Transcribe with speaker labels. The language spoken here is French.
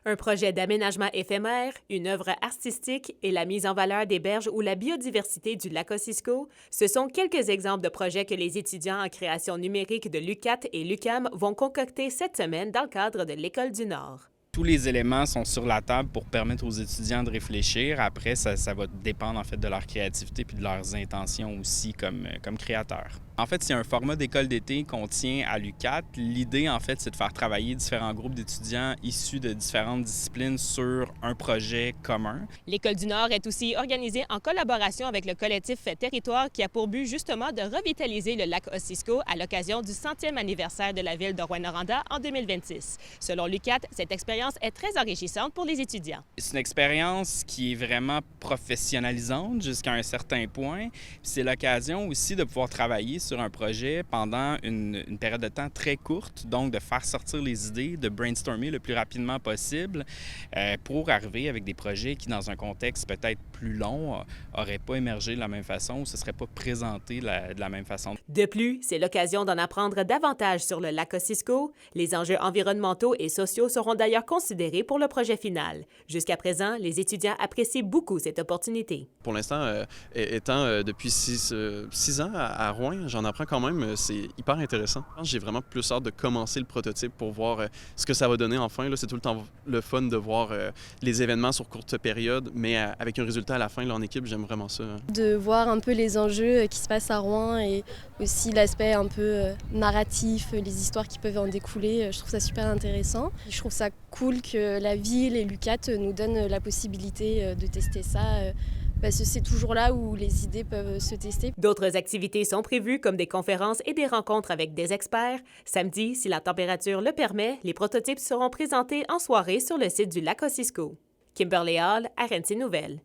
Speaker 1: Un projet d'aménagement éphémère, une œuvre artistique et la mise en valeur des berges ou la biodiversité du lac Ossisco, ce sont quelques exemples de projets que les étudiants en création numérique de l'UQAT et l'UQAM vont concocter cette semaine dans le cadre de l'École du Nord.
Speaker 2: Tous les éléments sont sur la table pour permettre aux étudiants de réfléchir. Après, ça va dépendre en fait de leur créativité puis de leurs intentions aussi comme créateurs. En fait, c'est un format d'école d'été qu'on tient à l'UQAT. L'idée, en fait, c'est de faire travailler différents groupes d'étudiants issus de différentes disciplines sur un projet commun.
Speaker 1: L'École du Nord est aussi organisée en collaboration avec le collectif Territoire qui a pour but justement de revitaliser le lac Ossisco à l'occasion du 100e anniversaire de la ville de Rouyn-Noranda en 2026. Selon l'UQAT, cette expérience est très enrichissante pour les étudiants.
Speaker 2: C'est une expérience qui est vraiment professionnalisante jusqu'à un certain point. C'est l'occasion aussi de pouvoir travailler sur un projet pendant une période de temps très courte, donc de faire sortir les idées, de brainstormer le plus rapidement possible pour arriver avec des projets qui, dans un contexte peut-être plus long, n'auraient pas émergé de la même façon ou ne se seraient pas présentés de la même façon.
Speaker 1: De plus, c'est l'occasion d'en apprendre davantage sur le lac Ossisco. Les enjeux environnementaux et sociaux seront d'ailleurs considérés pour le projet final. Jusqu'à présent, les étudiants apprécient beaucoup cette opportunité.
Speaker 3: Pour l'instant, étant depuis 6 ans à Rouyn, j'en apprends quand même. C'est hyper intéressant. J'ai vraiment plus hâte de commencer le prototype pour voir ce que ça va donner enfin. Là, c'est tout le temps le fun de voir les événements sur courte période, mais avec un résultat à la fin là, en équipe, j'aime vraiment ça.
Speaker 4: De voir un peu les enjeux qui se passent à Rouyn et aussi l'aspect un peu narratif, les histoires qui peuvent en découler, je trouve ça super intéressant. Je trouve ça cool que la ville et l'UQAT nous donnent la possibilité de tester ça. Parce que c'est toujours là où les idées peuvent se tester.
Speaker 1: D'autres activités sont prévues comme des conférences et des rencontres avec des experts. Samedi, si la température le permet, les prototypes seront présentés en soirée sur le site du lac Ossisco. Kimberly Hall, RNC Nouvelles.